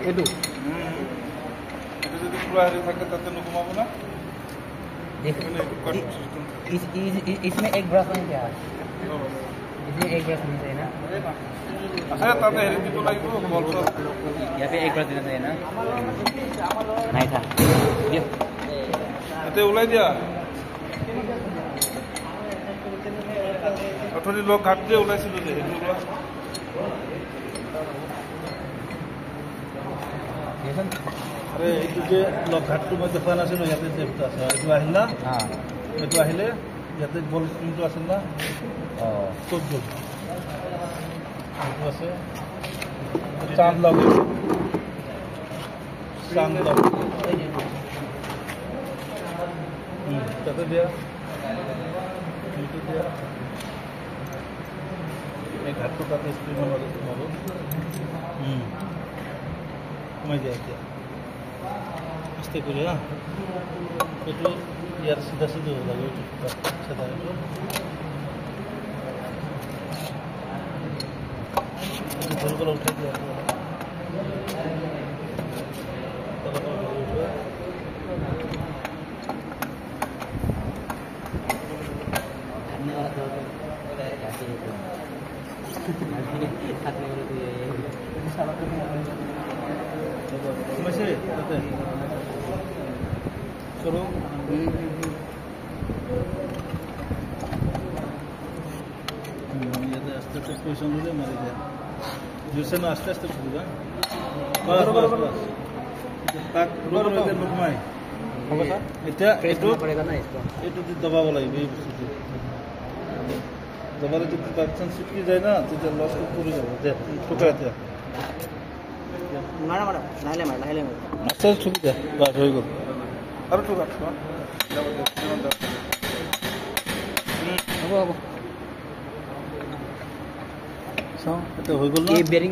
এইটো যদি পুৰা হেৰি থাকে তাতে নুকুমাব না इसमें एक ब्रश नहीं क्या इसमें एक ब्रश नहीं चाहिए ना अच्छा ताते हेरी দিব লাগিব বলছো यहाँ पे एक ब्रश देना चाहिए ना नहीं था ये এতে উলাই দিয়া অথনি লোক ঘাট যে উলাইছিল যে হেতু উলা আরে এইটো যে লোক ঘাটটো মই দেখা নাছিল ইয়াতে যে আছে এইটো আহিল না এইটো আহিলে ইয়াতে বল স্ক্রিনটো আছে না খুব গুড এইটো আছে চাঁদ লগ তাতে দিয়া এইটো দিয়া এই ঘাটটো তাতে স্ক্রিনের মধ্যে তোমালো কমাই দিয়া এতিয়া আস্তে করে হ্যাঁ একটু ইয়ার সিধা সিধা লাগে সাদা একটু ধরগুলো উঠে দিয়ে চলো আস্তে আস্তে পজিশন দিলে মারি যায় জুসে না আস্তে আস্তে খুলবা বাস বাস বাস তাক রোড মধ্যে নুকমাই হবে স্যার এটা এটো পড়েগা না इसको এটো দি দবাব লাগবে এই বস্তুটি দবালে যদি পার্সেন্ট সিটকি যায় না তো লস করে যাবে দেখ ঠোকাতে মারা মারা লাইলে মারা আচ্ছা ঠিক আছে বাস হয়ে গেল আর ঠোকা হবো হবো সব এটা হয়ে গেল না এই বেরিং